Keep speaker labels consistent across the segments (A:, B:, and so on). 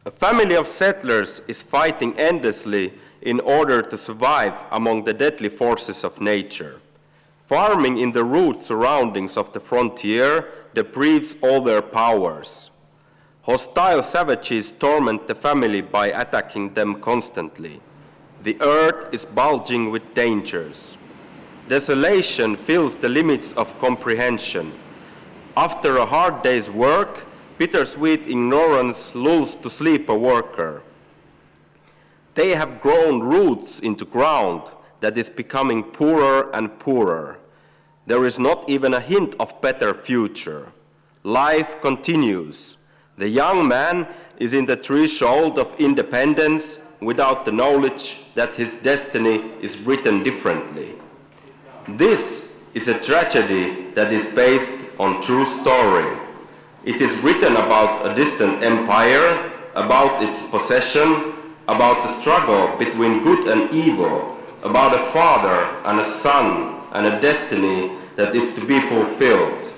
A: A family of settlers is fighting endlessly in order to survive among the deadly forces of nature. Farming in the rude surroundings of the frontier deprives all their powers. Hostile savages torment the family by attacking them constantly. The earth is bulging with dangers. Desolation fills the limits of comprehension. After a hard day's work, bittersweet ignorance lulls to sleep a worker. They have grown roots into ground that is becoming poorer and poorer. There is not even a hint of better future. Life continues. The young man is in the threshold of independence without the knowledge that his destiny is written differently. This is a tragedy that is based on true story. It is written about a distant empire, about its possession, about the struggle between good and evil, about a father and a son and a destiny that is to be fulfilled.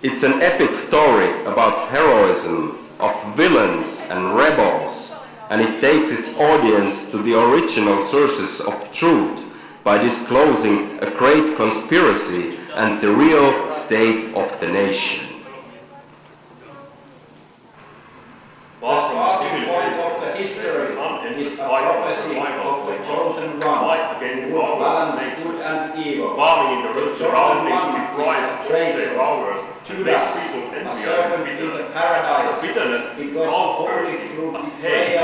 A: It's an epic story about heroism, of villains and rebels, and it takes its audience to the original sources of truth by disclosing a great conspiracy and the real state of the nation.
B: Far from the civilization of the history is a prophecy of the chosen one, who balance good and evil.
C: Farming in the rich surroundings deprives
B: their
C: powers to make people envious and bitter.
B: Paradise,
C: The bitterness is all thirsty as hate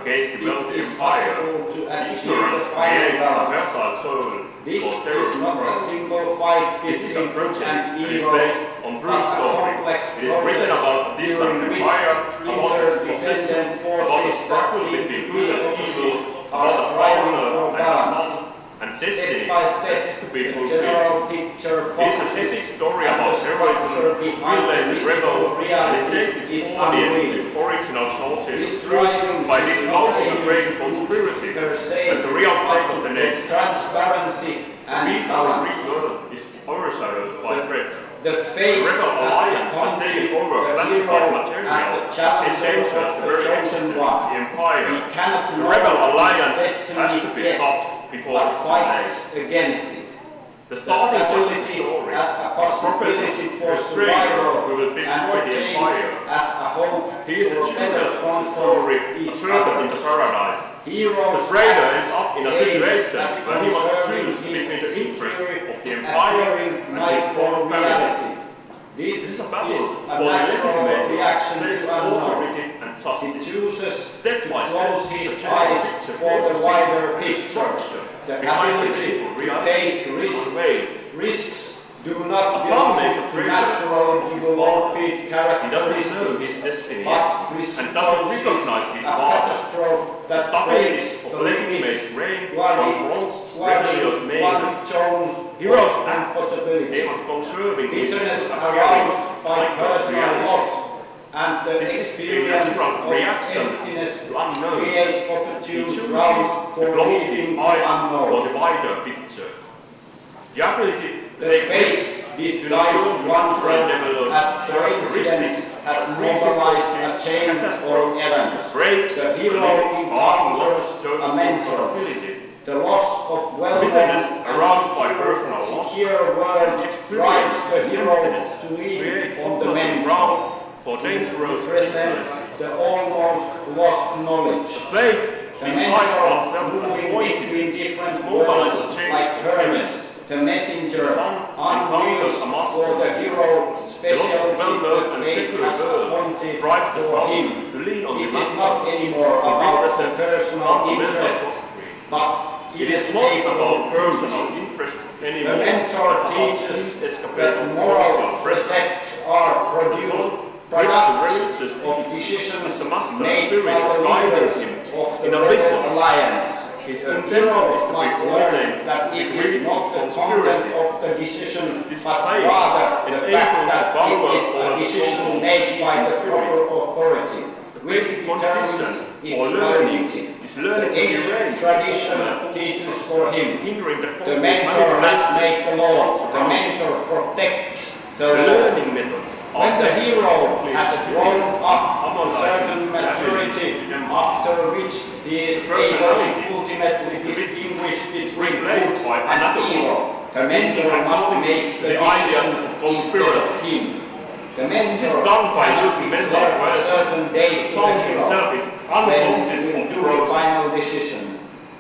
C: against the wealthy empire. Ignorance creates a fertile soil
B: this
C: for
B: is
C: terror.
B: not a single fight
C: This is a
B: between
C: project
B: good and
C: that is
B: evil,
C: based on true
B: but a
C: story.
B: complex
C: It is written about a distant
B: during which
C: empire, about its position,
B: interdependent
C: about the
B: forces
C: struggle
B: that
C: between
B: seem
C: good and
B: to be
C: evil,
B: opposite
C: about
B: are
C: the
B: striving
C: father
B: for
C: and
B: balance.
C: son, and destiny
B: Step by
C: that is
B: step,
C: to be
B: the
C: fulfilled.
B: general picture
C: It is an epic story about heroism, real-life rebels, and it takes its audience to the original sources of truth by disclosing a great conspiracy and the real state of the nation.
B: Transparency and
C: Peace of the Greek world is overshadowed by threat.
B: the fate
C: The rebel alliance has taken over classified material and endangers the very existence of the empire. The rebel alliance has to be stopped before it's too late.
B: against it.
C: The starting point of the
B: Stability
C: story
B: as a
C: is a prophecy
B: possibility
C: of
B: for
C: a traitor
B: survival
C: who will
B: and
C: destroy the
B: change
C: empire.
B: as a hope
C: He is the
B: for better
C: genius of the story, a
B: each
C: servant
B: other.
C: into paradise.
B: Heroes
C: The traitor ends up in a
B: aim
C: situation
B: at
C: where he must
B: conserving
C: choose
B: his
C: between the interest
B: theory
C: of the empire
B: appearing
C: and his own family.
B: reality. This
C: This
B: is
C: is
B: a
C: a battle for the
B: natural
C: legitimacy of
B: reaction
C: state's
B: to unknown.
C: authority and
B: He
C: justice.
B: chooses
C: Step
B: to
C: by step,
B: close
C: the
B: his
C: general
B: eyes
C: picture
B: for the
C: focuses
B: wider
C: on the
B: picture.
C: structure
B: The
C: behind the
B: ability
C: visible
B: to
C: reality
B: take
C: is
B: risks.
C: unveiled.
B: Risks do not
C: A son
B: belong
C: makes a
B: to
C: traitor
B: natural
C: of his
B: developed
C: He doesn't know his
B: characteristics,
C: destiny
B: but
C: yet and does not recognize his
B: a
C: father.
B: catastrophe
C: The
B: that
C: stability
B: breaks
C: of
B: the
C: legitimate
B: limits,
C: reign
B: guarding
C: confronts rebellious
B: one's
C: mayhem.
B: chosen
C: Heroes act
B: comfortability.
C: aim at conserving his
B: Bitterness
C: appearing
B: aroused by
C: like
B: personal
C: reality.
B: loss and the
C: This is a
B: experience
C: natural
B: of
C: reaction
B: emptiness
C: to unknown.
B: create
C: He
B: opportune
C: chooses
B: grounds
C: to
B: for
C: close
B: reading
C: his
B: the
C: eyes for
B: unknown.
C: the wider picture. The ability to
B: The
C: take
B: face
C: risks
B: disguised
C: to natural
B: oneself
C: developed
B: as
C: characteristics
B: coincidence has
C: of
B: mobilized a
C: resources,
B: chain of
C: catastrophe,
B: events.
C: breaks
B: The hero
C: limits,
B: encounters
C: shown
B: a mentor.
C: vulnerability.
B: The loss of well-known
C: Bitterness
B: and
C: aroused by personal loss,
B: secure world
C: the
B: drives
C: experience
B: the
C: of
B: hero
C: emptiness
B: to lean
C: create
B: on the
C: open
B: mentor.
C: ground for dangerous
B: Presents
C: influences.
B: the almost lost knowledge.
C: Fate,
B: The
C: despite
B: mentor
C: ourselves as
B: moving
C: coincidence,
B: between
C: is
B: different
C: mobilized
B: worlds
C: to change
B: like Hermes,
C: events.
B: the messenger,
C: The sun
B: unveils
C: encounters a master.
B: for the hero
C: The
B: special
C: lost of well-known and
B: fate
C: secular
B: has
C: world
B: appointed
C: drives the
B: for
C: soul
B: him.
C: to lean on the
B: It is
C: master,
B: not anymore
C: who
B: about the
C: represents
B: personal
C: fundamental
B: interest,
C: doctrine.
B: but
C: It is not about personal interest anymore.
B: The mentor
C: but about
B: teaches
C: escape
B: that
C: of
B: moral
C: social pressure.
B: precepts are
C: The
B: produced
C: soul grips the
B: products
C: religious
B: of
C: deeds
B: decisions
C: as the master
B: made
C: spirit
B: by
C: is
B: the
C: guiding
B: leaders
C: him
B: of the
C: in a
B: rebel
C: vision.
B: alliance.
C: His
B: The
C: intention
B: hero
C: is to be
B: must
C: ordained
B: learn that it
C: agreed
B: is not the
C: conspiracy.
B: content of the decision,
C: This
B: but
C: faith
B: rather the
C: enables
B: fact
C: the
B: that
C: power
B: it is
C: over
B: a
C: the
B: decision
C: so-called
B: made by the
C: spirit.
B: proper authority,
C: The
B: which
C: basic
B: determines
C: condition
B: its
C: for learning
B: validity.
C: is learning
B: The
C: to
B: ancient
C: erase
B: tradition teaches for him.
C: hindering the
B: The mentor has made the law. The mentor protects the law.
C: learning methods
B: When the hero has grown up to
C: harmonizing
B: certain
C: the ability
B: maturity,
C: to
B: and
C: anatomy,
B: evil, the
C: thinking
B: mentor
C: and
B: must
C: knowing
B: make
C: the ideas of
B: decision
C: conspiracy.
B: instead of him. The
C: This is
B: mentor
C: done by
B: cannot
C: using mental
B: declare a
C: coercion.
B: certain date
C: The
B: to
C: soul
B: the hero
C: himself is
B: when
C: unconscious
B: he
C: of
B: will
C: the
B: do the
C: process.
B: final decision.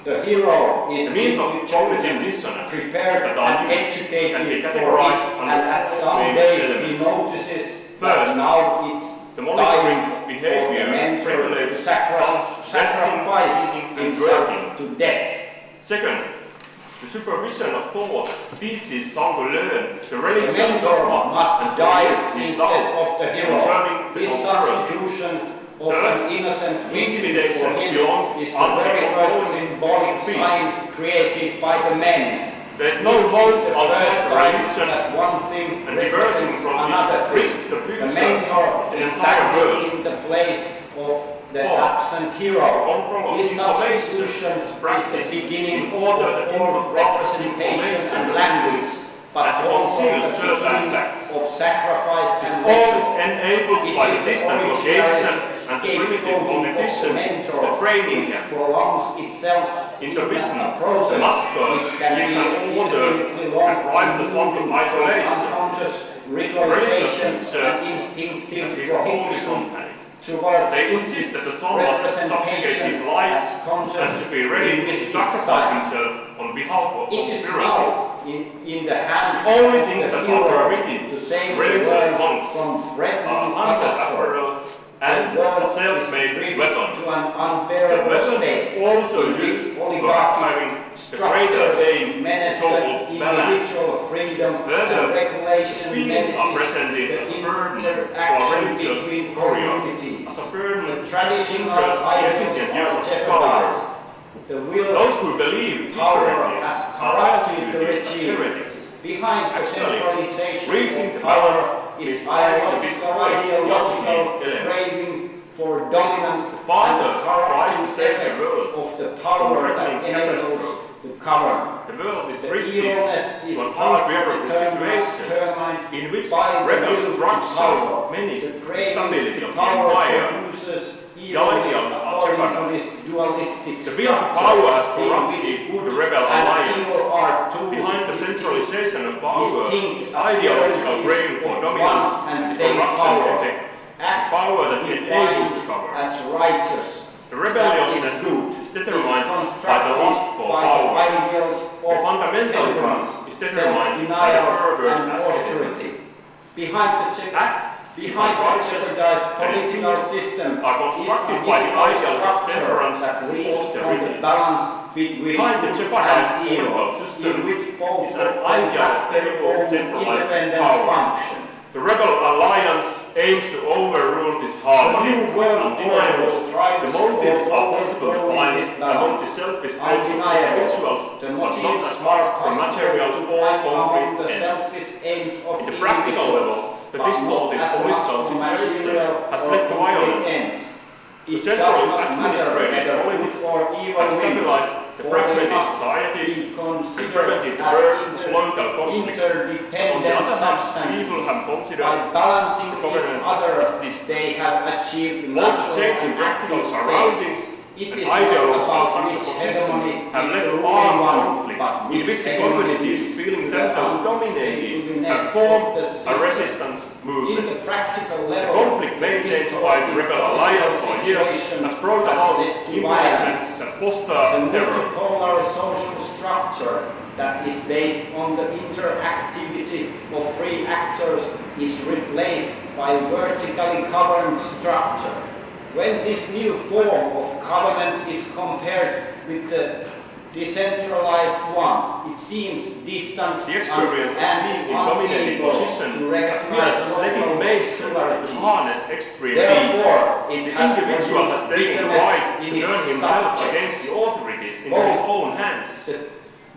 B: The hero is
C: The means of
B: simply
C: cognitive
B: chosen,
C: dissonance
B: prepared
C: that are
B: and
C: used
B: educated
C: can be
B: for it,
C: categorized
B: and
C: under
B: at
C: four
B: some
C: main
B: day he
C: elements.
B: notices
C: First,
B: that now it's
C: the monitoring
B: time for
C: behavior
B: the mentor to
C: regulates
B: sacrifice
C: thinking, and
B: himself
C: working.
B: to death.
C: Second, the supervision of thought teaches some to learn the
B: The
C: religious
B: mentor
C: dogma
B: must
C: and
B: die
C: his
B: instead
C: doubts
B: of the hero.
C: concerning the
B: This
C: conspiracy.
B: substitution of
C: Third,
B: an innocent victim
C: intimidation
B: for him
C: belongs
B: is the
C: under
B: very
C: the
B: first
C: control
B: symbolic
C: of beings.
B: sign created by the men.
C: There is no
B: This
C: hope
B: is the
C: outside
B: first
C: the
B: time
C: religion
B: that one thing
C: and diverging
B: represents
C: from
B: another
C: it
B: thing.
C: risk the
B: The
C: future
B: mentor
C: of the
B: is
C: entire
B: standing
C: world.
B: in the place of the
C: Fourth,
B: absent hero.
C: control of
B: This
C: information
B: substitution
C: is
B: is
C: practiced
B: the beginning
C: in order
B: of
C: that
B: all
C: input rights
B: representation
C: information
B: and language, but
C: and to
B: also
C: conceal
B: the
C: certain
B: beginning
C: facts.
B: of sacrifice
C: Is
B: and
C: always
B: ritual.
C: enabled
B: It
C: by
B: is
C: the distant
B: originary
C: location and the primitive
B: scapegoating of
C: conditions
B: mentor,
C: of the training
B: which
C: camp.
B: prolongs itself
C: Intervision,
B: in a process
C: the master
B: which can
C: gives
B: be
C: an order
B: infinitely long
C: and drives the son to
B: moving from
C: isolation.
B: unconscious
C: Religious
B: ritualization
C: teacher
B: and
C: as
B: instinctive
C: his holy
B: prohibition
C: company.
B: towards
C: They insist that the son must subjugate his life and to be ready to sacrifice himself on behalf of
B: It is
C: conspiracy.
B: now in the hands
C: Only
B: of
C: things
B: the
C: that
B: hero
C: are permitted
B: to save the
C: religious
B: world
C: monks
B: from threatening
C: hunter's
B: catastrophe.
C: apparel and
B: The world
C: a
B: is
C: self-made
B: drifted
C: weapon.
B: to an
C: The
B: unbearable
C: weapon
B: state
C: is also
B: in which
C: used for
B: oligarchic
C: having the greater aim,
B: menace
C: so-called
B: the
C: balance.
B: individual freedom
C: Further,
B: and regulation
C: feelings are
B: menaces
C: presented
B: the
C: as a burden for
B: interaction
C: religious
B: between
C: warrior,
B: communities.
C: as a burden
B: The
C: that
B: traditional
C: hinders the
B: ideals
C: efficient use
B: are
C: of power.
B: jeopardized. The will
C: Those who believe
B: power
C: differently
B: has
C: are
B: corrupted the
C: persecuted as
B: regime.
C: heretics.
B: Behind the
C: Actually,
B: centralization
C: reaching
B: of
C: the
B: power
C: balance
B: is
C: is trying to
B: ideological
C: element.
B: craving for dominance
C: Father
B: and the
C: tries to
B: corrupting
C: save the
B: effect
C: world
B: of the power
C: from
B: that
C: threatening
B: enables
C: catastrophe.
B: to govern.
C: The world is
B: The
C: drifted
B: evilness is
C: to an unbearable
B: determined
C: situation in which
B: by the
C: rebel
B: will to power.
C: structures menace
B: The
C: the
B: craving
C: stability
B: to
C: of the
B: power
C: empire.
B: produces
C: The ideals
B: evilness
C: are
B: according to
C: jeopardized.
B: this dualistic
C: The will to
B: structure,
C: power has
B: in
C: corrupted
B: which good
C: the rebel
B: and
C: alliance.
B: evil are two
C: Behind the centralization of power
B: distinct
C: is ideological
B: appearances
C: craving for
B: of
C: dominance
B: one and
C: and
B: same
C: corruption
B: power.
C: effect.
B: Act
C: Power that enables
B: defined
C: the power.
B: as righteous.
C: The rebelliousness is determined by the lust for power.
B: Ideals
C: The
B: of
C: fundamentalism
B: temperance,
C: is determined by the
B: self-denial
C: fervor
B: and
C: asceticism.
B: austerity. Behind
C: Behind
B: the
C: righteous
B: jeopardized
C: and
B: political
C: peace
B: system
C: are constructed by the ideals of temperance
B: that
C: and
B: leads on
C: austerity.
B: the balance between
C: Behind the
B: good
C: jeopardized
B: and evil,
C: political system
B: in which both
C: is an ideal
B: have their
C: stable,
B: own
C: centralized
B: independent
C: power.
B: function.
C: The rebel alliance aims to overrule this harmony
B: The new world
C: undeniable.
B: order strives
C: The motives
B: for
C: are possible to find
B: overthrowing this
C: among the selfish traits of
B: Undeniable.
C: individuals,
B: The
C: but not
B: motives
C: as
B: are
C: much for
B: possible
C: material
B: to
C: or
B: find among
C: concrete
B: the
C: ends.
B: selfish aims of
C: In the practical
B: individuals,
C: level, the
B: but
C: distorted
B: not as
C: political
B: much for
C: situation
B: material
C: has
B: or
C: led to
B: concrete
C: violence.
B: ends.
C: The
B: It
C: central
B: does not matter
C: administrative
B: whether good
C: politics
B: or evil
C: has
B: wins,
C: stabilized the
B: for they
C: fragmented
B: must
C: society
B: be
C: and
B: considered
C: prevented the
B: as
C: birth of political conflicts. On the
B: interdependent
C: other hand,
B: substances.
C: people have considered
B: By balancing
C: the
B: each
C: government
B: other,
C: as this.
B: they have achieved
C: Both
B: natural
C: changing
B: and
C: practical
B: active
C: surroundings
B: state.
C: and
B: It is not
C: ideological
B: about which
C: juxtapositions
B: hegemony
C: have
B: is
C: led
B: the
C: to
B: ruling
C: armed
B: one,
C: conflict
B: but
C: in
B: which
C: which the
B: hegemony
C: communities,
B: is
C: feeling
B: the
C: themselves dominated, have formed a resistance
B: In
C: movement.
B: the practical
C: The
B: level,
C: conflict maintained by the rebel alliance for years has brought about imprisonment that foster
B: the
C: terror.
B: multipolar social structure that is based on the interactivity of free actors is replaced by vertically governed structure. When this new form of government is compared with the decentralized one, it seems distant
C: The experience of
B: and
C: being in dominating
B: unable
C: position
B: to
C: appears
B: recognize
C: as
B: local
C: legitimation to
B: solidarities.
C: harness extreme
B: Therefore,
C: needs.
B: it
C: The
B: has
C: individual has
B: produced
C: taken the
B: bitterness
C: right
B: in
C: to
B: its
C: turn himself
B: subject.
C: against the authorities in
B: Both
C: his own hands.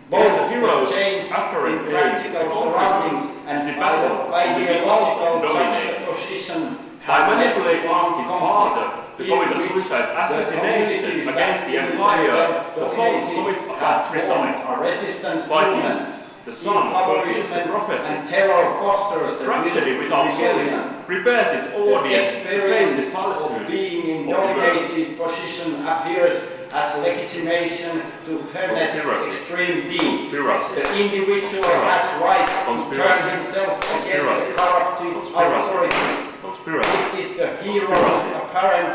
B: Both
C: the hero's
B: change
C: apparent
B: in
C: aim
B: practical
C: to
B: surroundings
C: contribute
B: and
C: to the battle to be
B: ideological
C: dominated.
B: juxtaposition
C: By
B: have
C: manipulating
B: led to
C: his
B: conflict
C: father to
B: in
C: commit a
B: which
C: suicide
B: the
C: assassination
B: communities
C: against the
B: that
C: empire, the son
B: dominated
C: commits a
B: have
C: fratricide.
B: formed a resistance
C: By this,
B: movement.
C: the son fulfills the prophecy.
B: And terror fosters the will
C: Tragedy
B: to
C: without
B: rebellion.
C: solution prepares its audience to face the
B: Of
C: falsehoods
B: being in dominated position appears as legitimation to Hernet's extreme deeds. The individual has right to turn himself against the corrupted authorities. It is the hero's apparent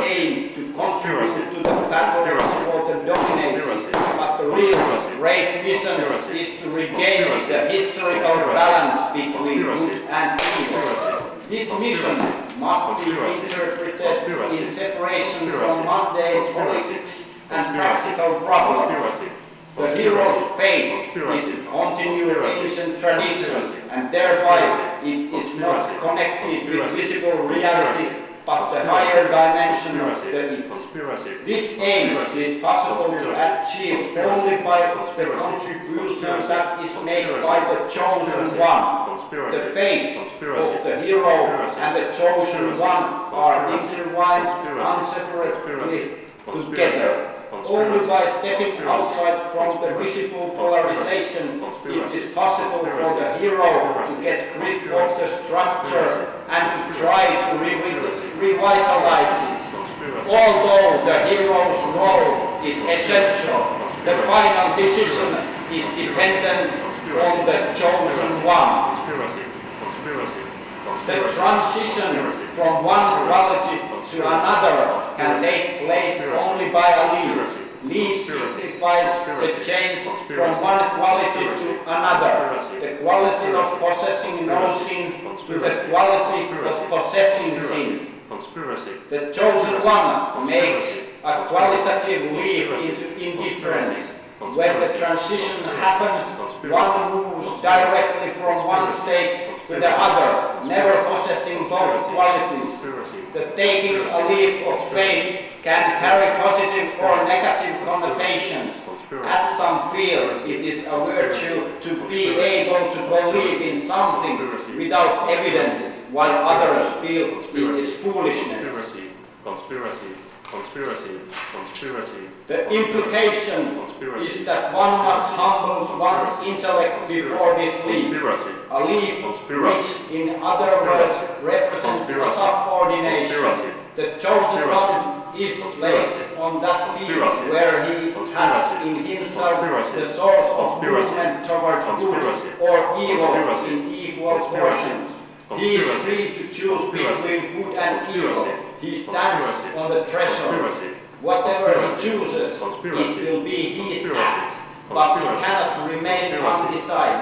B: aim to contribute to the battle for the dominated, but the real great mission is to regain the historical balance between good and evil. This mission must be interpreted in separation from mundane politics and practical problems. The hero's fate is to continue ancient tradition, and thereby it is not connected with visible reality, but the higher dimension of the it. This aim is possible to achieve only by the contribution that is made by the chosen one. The fate of the hero and the chosen one are intertwined inseparably together. Only by stepping outside from the visible polarization it is possible for the hero to get grip of the structure and to try to revitalize it. Although the hero's role is essential, the final decision is dependent on the chosen one. The transition from one quality to another can take place only by a leap. Leap signifies the change from one quality to another. The quality of possessing no sin to the quality of possessing sin. The chosen one makes a qualitative leap into indifference. When the transition happens, one moves directly from one state to the other, never possessing both qualities. The taking a leap of faith can carry positive or negative connotations. As some feel it is a virtue to be able to believe in something without evidence, while others feel it is foolishness. The implication is that one must humble one's intellect before this leap. A leap which, in other words, represents a subordination. The chosen one is placed on that leap where he has in himself the source of movement toward good or evil in equal portions. He is free to choose between good and evil. He stands on the threshold. Whatever he chooses, it will be his act, but he cannot remain undecided.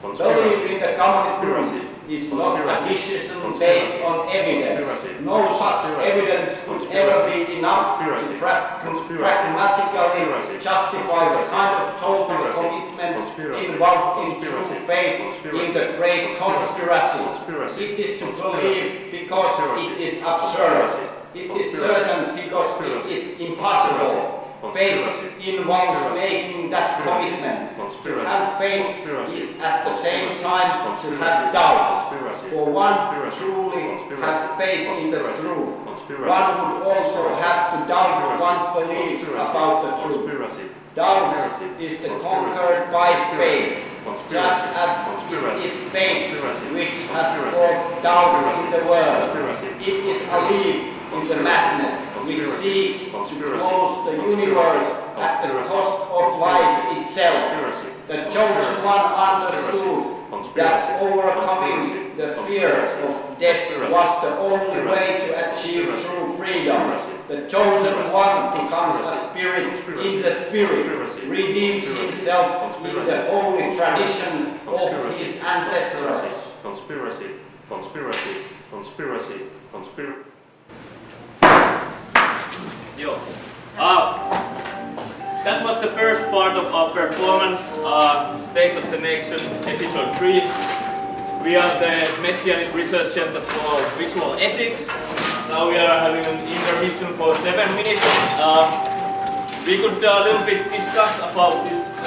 B: Belief in the common good is not a decision based on evidence. No such evidence could ever be enough to pragmatically justify the kind of total commitment involved in true faith in the great conspiracy. It is to believe because it is absurd. It is certain because it is impossible. Faith involves making that commitment. To have faith is at the same time to have doubt. For one truly has faith in the truth, one would also have to doubt one's beliefs about the truth. Doubt is the conquered by faith, just as it is faith which has brought doubt in the world. It is a leap in the madness which seeks to close the universe at the cost of life itself. The chosen one understood that overcoming the fear of death was the only way to achieve true freedom. The chosen one becomes a spirit in the spirit, redeems himself in the holy tradition of his ancestors.
D: That was the first part of our performance, State of the Nation, episode 3. We are the Messianic Research Center for Visual Ethics. Now we are having an intermission for 7 minutes. We could a little bit discuss about this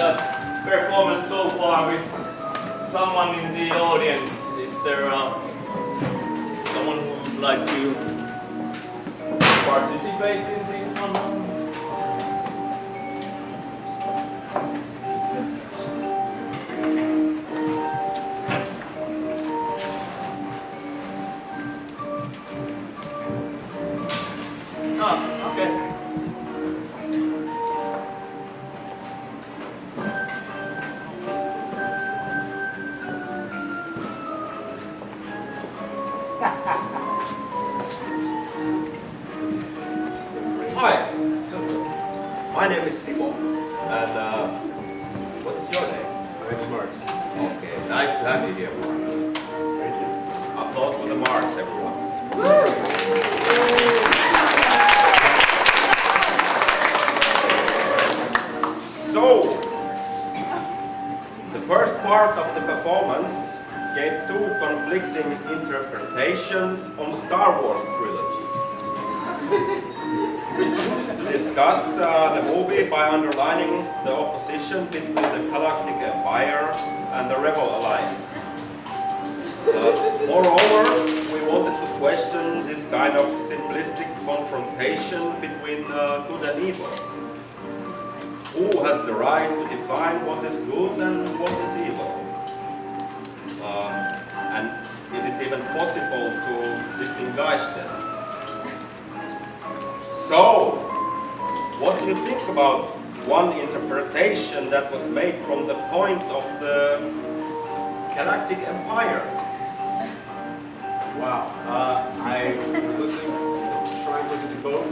D: performance so far with someone in the audience. Is there someone who would like to participate in this one?
E: Hi, my name is Simo, and what is your name?
F: My name is Marks.
E: Okay, nice to have you here, Marks.
F: Thank you.
E: Applause for the Marks, everyone. So, the first part of the performance gave two conflicting interpretations on Star Wars trilogy. We choose to discuss the movie by underlining the opposition between the Galactic Empire and the Rebel Alliance. Moreover, we wanted to question this kind of simplistic confrontation between good and evil. Who has the right to define what is good and what is evil? And is it even possible to distinguish them? So, what do you think about one interpretation that was made from the point of the Galactic Empire?
F: Wow. I was listening, trying to listen to both.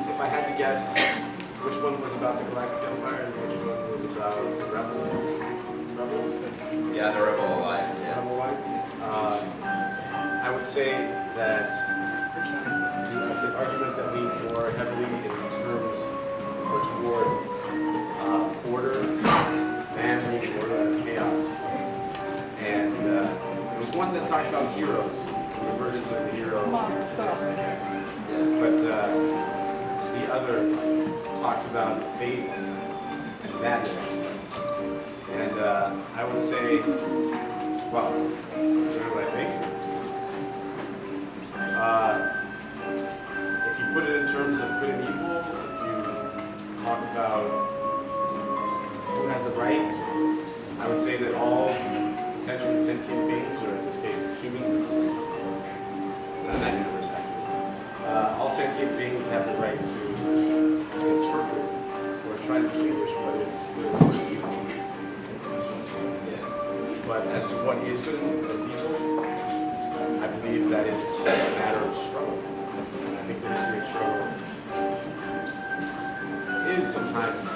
F: If I had to guess, which one was about the Galactic Empire and which one was about the Rebels?
E: Yeah, the Rebel Alliance. Yeah.
F: Rebel Alliance? I would say that the argument that leans more heavily in terms or toward order, man needs order and chaos. And there was one that talks about heroes, the emergence of the hero. But the other talks about faith and madness. And I would say, well, you know what I think? If you put it in terms of good and evil, if you talk about who has the right, I would say that all potentially sentient beings, or in this case humans, not that universe actually, all sentient beings have the right to interpret or try to distinguish what is good and what is evil. But as to what is good and what is evil, I believe that is a matter of struggle. And I think the history of struggle is sometimes,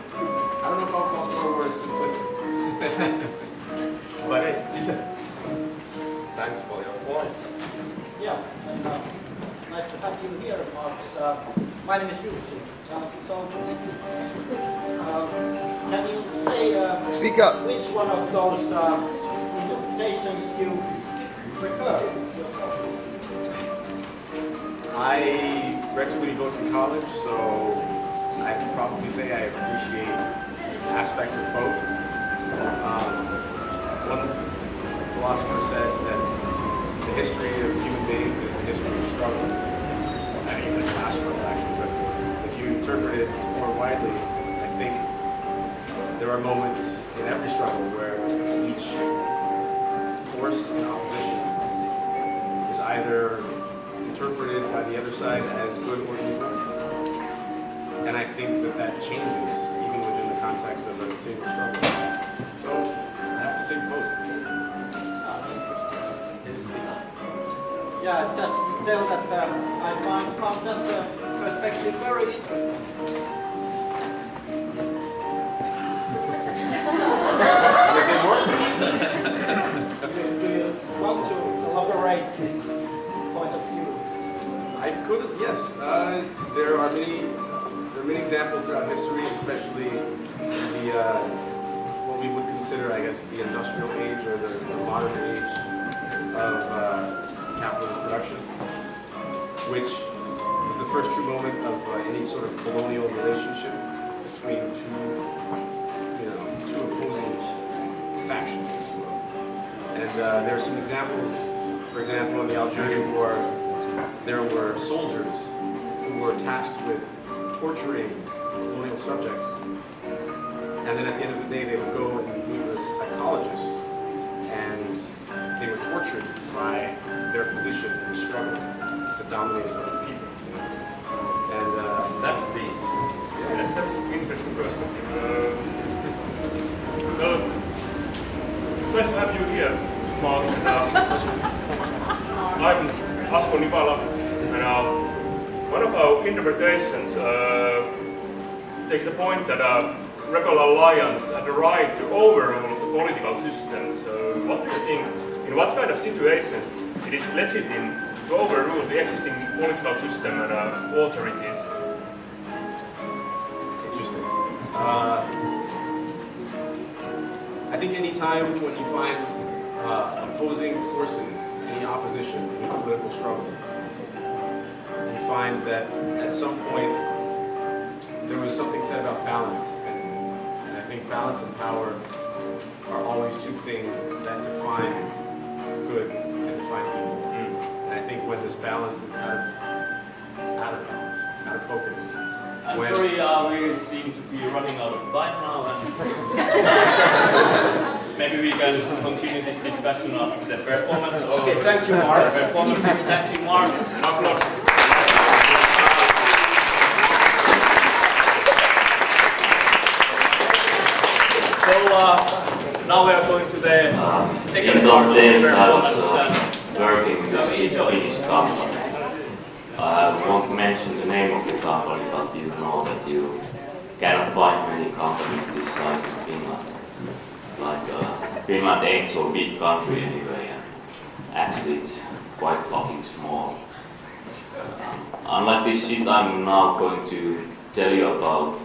F: I don't know if I'll call Star Wars simplistic. But
E: Thanks for your point.
B: Yeah, and, nice to have you here, Marks. My name is Jussi. Can you say
G: Speak up.
B: which one of those interpretations you prefer yourself?
F: I read too many books in college, so I'd probably say I appreciate aspects of both. One philosopher said that the history of human beings is the history of struggle. I think it's a class struggle actually, but if you interpret it more widely, I think there are moments in every struggle where each force in opposition is either interpreted by the other side as good or evil. And I think that that changes even within the context of a single struggle. So I have to say both.
B: Yeah, just tell that I found that perspective very interesting.
F: Can I say more?
B: Do you want to elaborate this point of view?
F: I could, yes. There are many examples throughout history, especially the what we would consider, I guess, the industrial age or the modern age of capitalist production, which was the first true moment of any sort of colonial relationship between two opposing factions, if you will. And there are some examples. For example, in the Algerian War, there were soldiers who were tasked with torturing colonial subjects. And then at the end of the day, they would go and meet with a psychologist, and they were tortured by their position in the struggle to dominate other people. And
E: That's deep.
C: Yes, that's an interesting perspective. Nice to have you here, Mark. I'm Asko Nivala, and One of our interpretations take the point that Rebel Alliance had the right to overrule the political system. So what do you think, in what kind of situations it is legitimate to overrule the existing political system and authorities?
F: Interesting. I think any time when you find opposing forces, any opposition, any political struggle, you find that at some point there was something said about balance, and I think balance and power are always two things that define good and define evil. And I think when this balance is out of balance, out of focus.
D: I'm
F: when,
D: sorry, we seem to be running out of time now, and maybe we can continue this discussion after the performance.
E: Okay, thank you, Mark.
D: Performance. Thank you, Mark. Applause. So now we are going to the second part of the performance.
G: Working with a Finnish company. I won't mention the name of the company, but you know that you cannot find many companies this size in Finland. Like Finland ain't so big country anyway, and actually it's quite fucking small. Unlike this shit I'm now going to tell you about.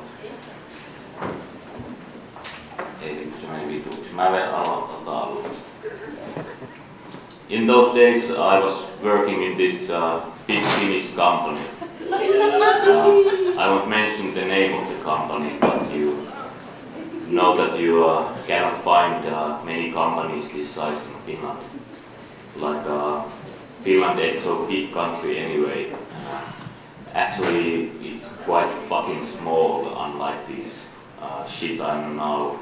G: In those days I was working in this big Finnish company. I won't mention the name of the company, but you know that you cannot find many companies this size in Finland. Like Finland ain't so big country anyway. Actually it's quite fucking small, unlike this shit I'm now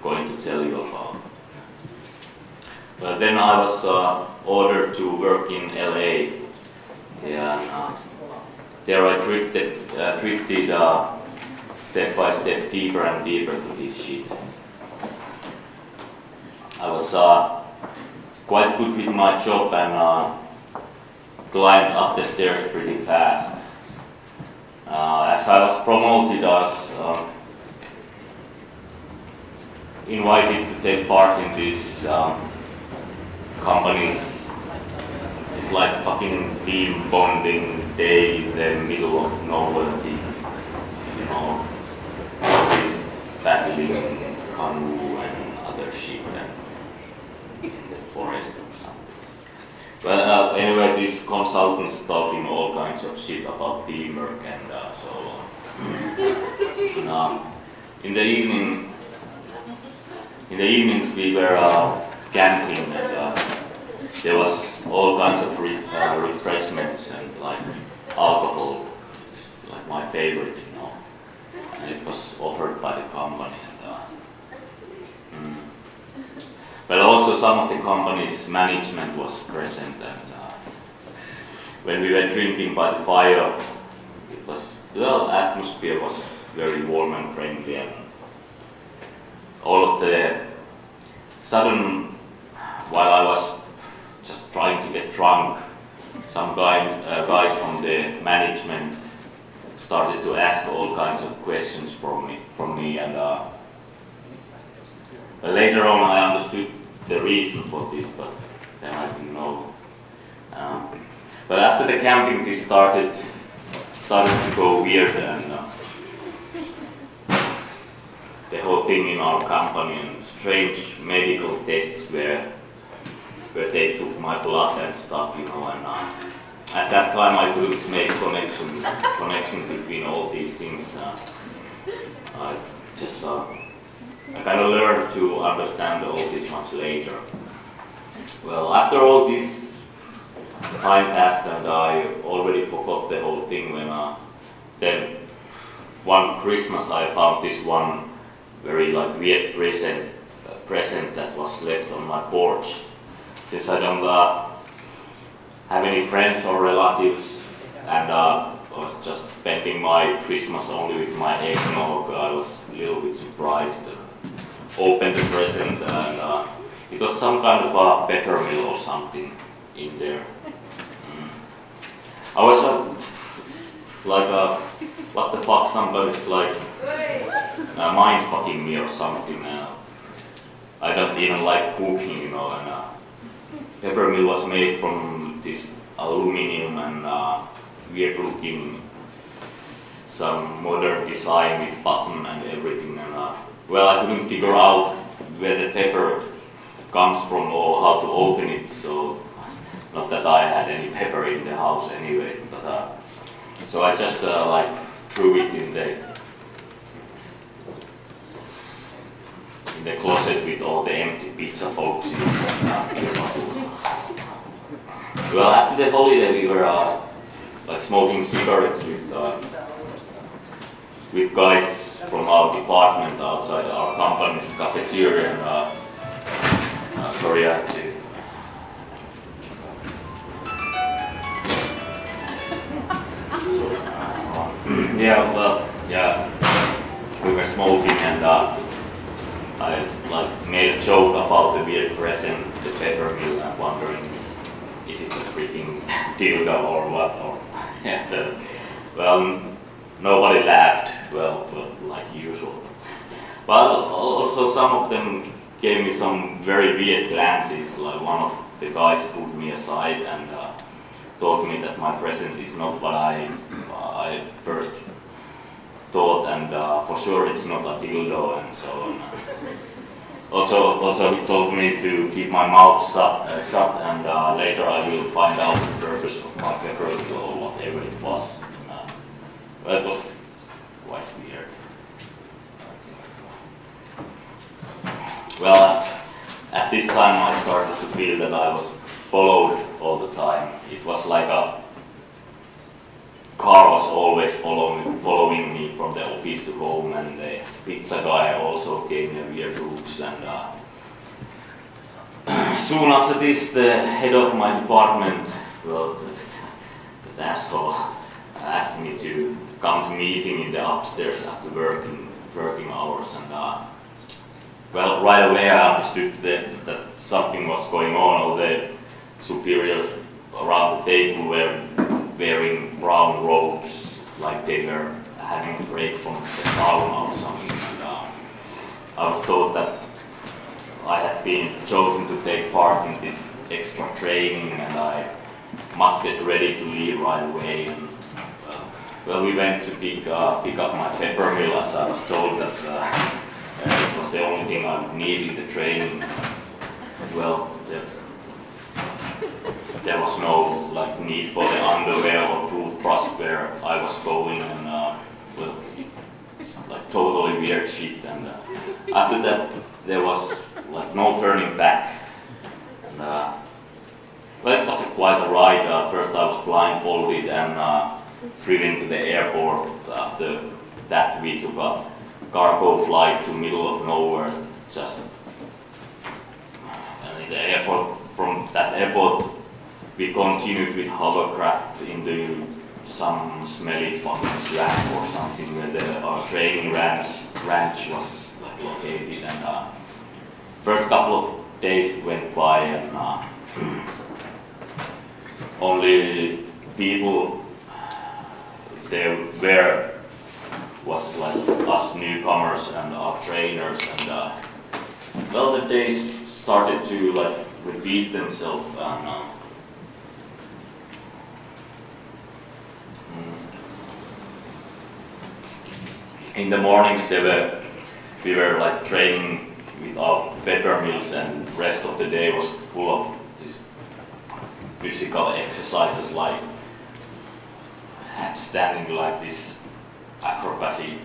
G: going to tell you about. But then I was ordered to work in LA. Yeah, and, there I drifted step by step deeper and deeper to this shit. I was quite good with my job and climbed up the stairs pretty fast. As I was promoted, I was invited to take part in this company's, it's like fucking team bonding day in the middle of nowhere, you know, this battling canoe and other shit and in the forest or something. Well, anyway, this consultants talking all kinds of shit about teamwork and so on. In the evenings we were camping and there was all kinds of refreshments and like alcohol, like my favorite, you know, and it was offered by the company. But also some of the company's management was present, and when we were drinking by the fire, it was, the atmosphere was very warm and friendly, and all of the sudden, while I was just trying to get drunk, some guys from the management started to ask all kinds of questions from me, and later on I understood the reason for this, but then I didn't know. But after the camping, this started to go weird, and the whole thing in our company, and strange medical tests where they took my blood and stuff, you know, and at that time I couldn't make connection between all these things. I just I kind of learned to understand all this much later. Well, after all this time passed and I already forgot the whole thing when then one Christmas I found this one very like weird present that was left on my porch. Since I don't have any friends or relatives and I was just spending my Christmas only with my eggnog, I was a little bit surprised to open the present, and it was some kind of a peppermill or something in there. I was like what the fuck, somebody's like mind fucking me or something. I don't even like cooking, you know, and peppermill was made from this aluminum and weird looking, some modern design with button and everything, and well, I couldn't figure out where the pepper comes from or how to open it, so not that I had any pepper in the house anyway, but so I just like threw it in the closet with all the empty pizza boxes and beer bottles. Well, after the holiday we were like smoking cigarettes with guys from our department outside our company's cafeteria, and sorry, I had to. Yeah, well, yeah, we were smoking, and I like made a joke about the weird present, the peppermill, and wondering, is it a freaking dildo or what? Or yeah, well, nobody laughed. Well, like usual. But also some of them gave me some very weird glances. Like one of the guys pulled me aside and told me that my present is not what I first thought, and for sure it's not a dildo and so on. Also he told me to keep my mouth shut, and later I will find out the purpose of my peppermill or whatever it was. Well, it was quite weird. Well, at this time I started to feel that I was followed all the time. It was like a car was always following me from the office to home, and the pizza guy also gave me weird looks, and soon after this the head of my department, well, the asshole, asked me to come to meeting in the upstairs after working hours, and well, right away I understood that something was going on. All the superiors around the table were wearing brown robes, like they were having a break from the sauna or something. And I was told that I had been chosen to take part in this extra training, and I must get ready to leave right away. And, well, we went to pick up my peppermill, as I was told that it was the only thing I would need in the training. Well, there was no like need for the underwear or toothbrush where I was going, and well, it's like totally weird shit. And after that, there was like no turning back. And, well, it was quite a ride. First, I was blindfolded and driven to the airport. After that, we took a cargo flight to middle of nowhere. Just and in the airport, from that airport, we continued with hovercraft into some smelly fucking swamp or something where our training ranch was like located, and first couple of days went by, and only people there was like us newcomers and our trainers, and well, the days started to like repeat themselves, and in the mornings we were like training with our peppermills, and the rest of the day was full of these physical exercises like standing like this, acrobacy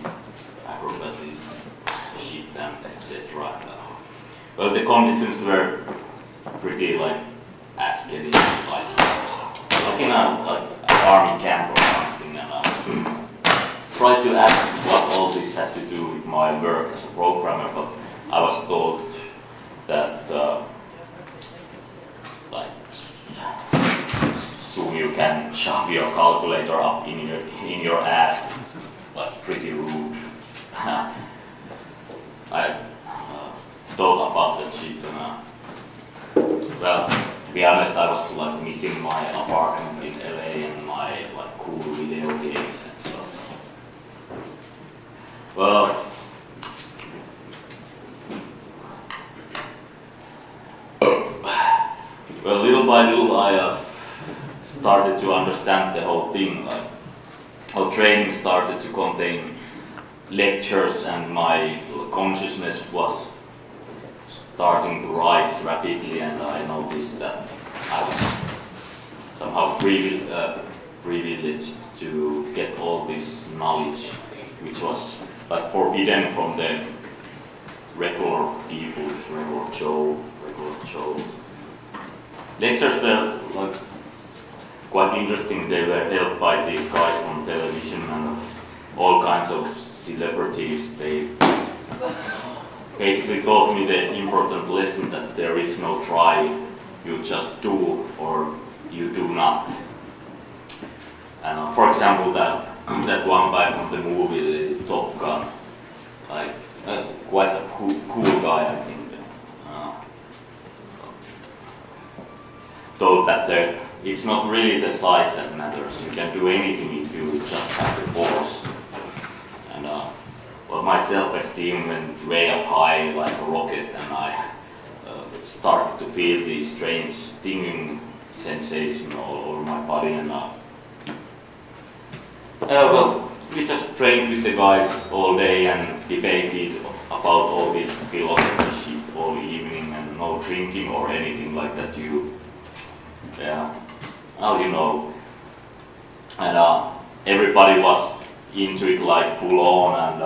G: shit, and etc. Well, the conditions were pretty like ascetic, like in a like army camp or something, and tried to ask what all this had to do with my work as a programmer, but I was told that like soon you can shove your calculator up in your ass. Like pretty rude. I thought about that shit, and well, to be honest, I was like missing my apartment in LA and my like cool video games and to understand the whole thing. Like, our training started to contain lectures, and my consciousness was starting to rise rapidly, and I noticed that I was somehow privileged to get all this knowledge, which was like forbidden from the regular people, regular Joe. Lectures were like quite interesting. They were held by these guys from television and all kinds of celebrities. They basically taught me the important lesson that there is no try, you just do or you do not. And for example, that one guy from the movie, the Top Gun, like quite a cool guy, I think. Told that it's not really the size that matters. You can do anything if you just have the force. And well, my self-esteem went way up high like a rocket, and I started to feel these strange stinging sensation all over my body. And well, we just trained with the guys all day and debated about all this philosophy shit all evening, and no drinking or anything like that. Now you know. And everybody was into it like full on, and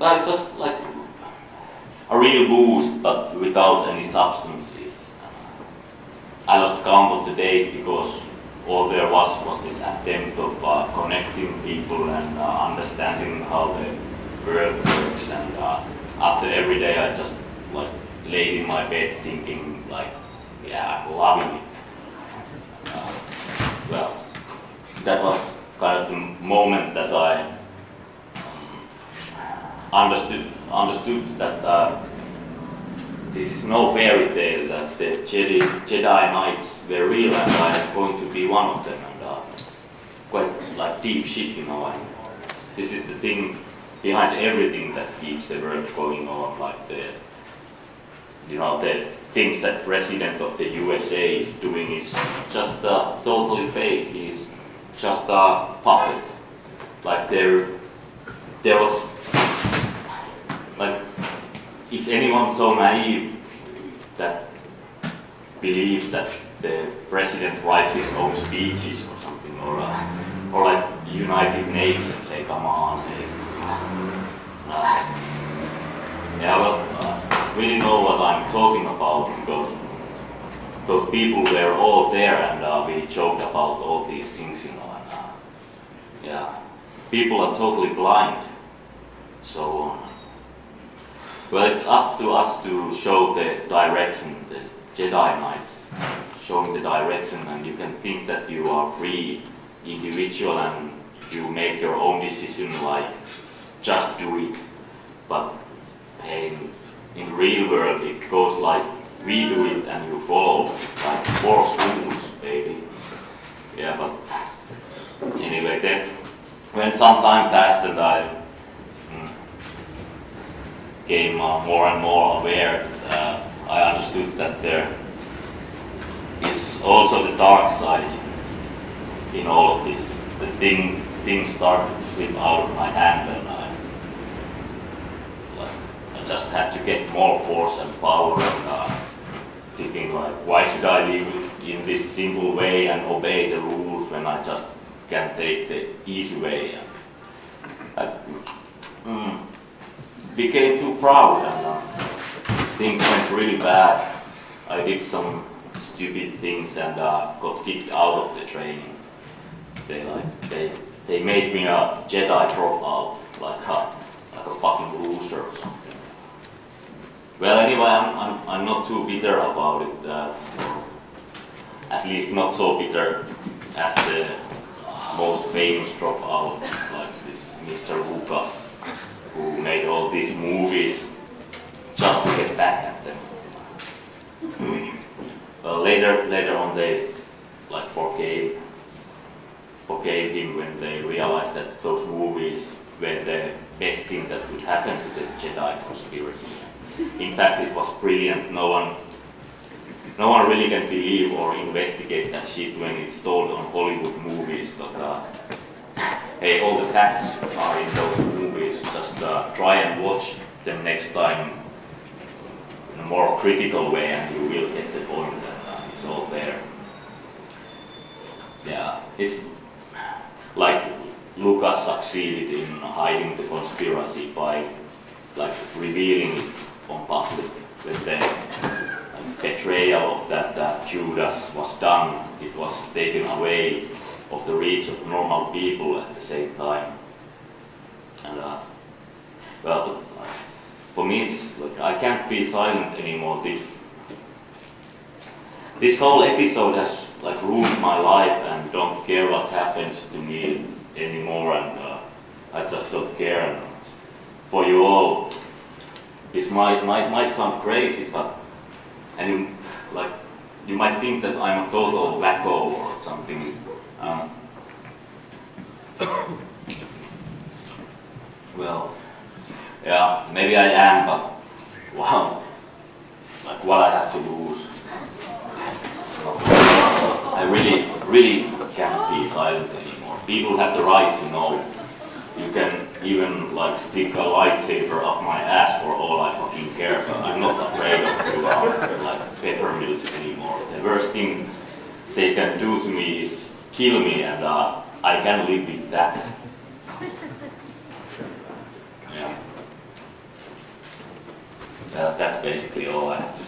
G: it was like a real boost, but without any substances. I lost count of the days because all there was this attempt of connecting people and understanding how the world works. And after every day, I just like laid in my bed thinking like, yeah, I'm loving it. Well, that was kind of the moment that I understood that this is no fairy tale, that the Jedi Knights were real, and I'm going to be one of them, and quite like deep shit, you know. And this is the thing behind everything that keeps the world going on, like the things that President of the USA is doing is just totally fake. He's just a puppet. Like there was like, is anyone so naive that believes that the president writes his own speeches or something, or like United Nations say, come on, really know what I'm talking about, because those people were all there, and we joked about all these things, you know. And people are totally blind. So, well, it's up to us to show the direction, the Jedi Knights showing the direction, and you can think that you are free individual and you make your own decision, like just do it. But in real world, it goes like we do it and you follow, like force rules, baby. Yeah, but anyway, then when some time passed and I became more and more aware, I understood that there is also the dark side in all of this. The things started to slip out of my hand, and I just had to get more force and power, and thinking like, why should I live in this simple way and obey the rules when I just can take the easy way? And I became too proud, and things went really bad. I did some stupid things and got kicked out of the training. They made me a Jedi dropout, like a fucking loser or something. Well, anyway, I'm not too bitter about it. At least not so bitter as the most famous dropout, like this Mr. Lucas, who made all these movies just to get back at them. Well, later on they like forgave him when they realized that those movies were the best thing that could happen to the Jedi conspiracy. In fact, it was brilliant. No one no one really can believe or investigate that shit when it's told on Hollywood movies. But hey, all the facts are in those movies. Just try and watch them next time in a more critical way, and you will get the point that it's all there. Yeah, it's like Lucas succeeded in hiding the conspiracy by like revealing it on public. With the betrayal of that Judas was done, it was taken away of the reach of normal people at the same time. And well, for me it's like I can't be silent anymore. This whole episode has like ruined my life, and don't care what happens to me anymore, and I just don't care. And for you all, this might sound crazy, but you might think that I'm a total wacko or something. Well, yeah, maybe I am, but wow, like what I have to lose. So, I really can't be silent anymore. People have the right to know. You can even like stick a lightsaber up my ass for all I fucking care, but I'm not afraid of you like pepper mills anymore. The worst thing they can do to me is kill me, and I can live with that. Yeah. That's basically all I have to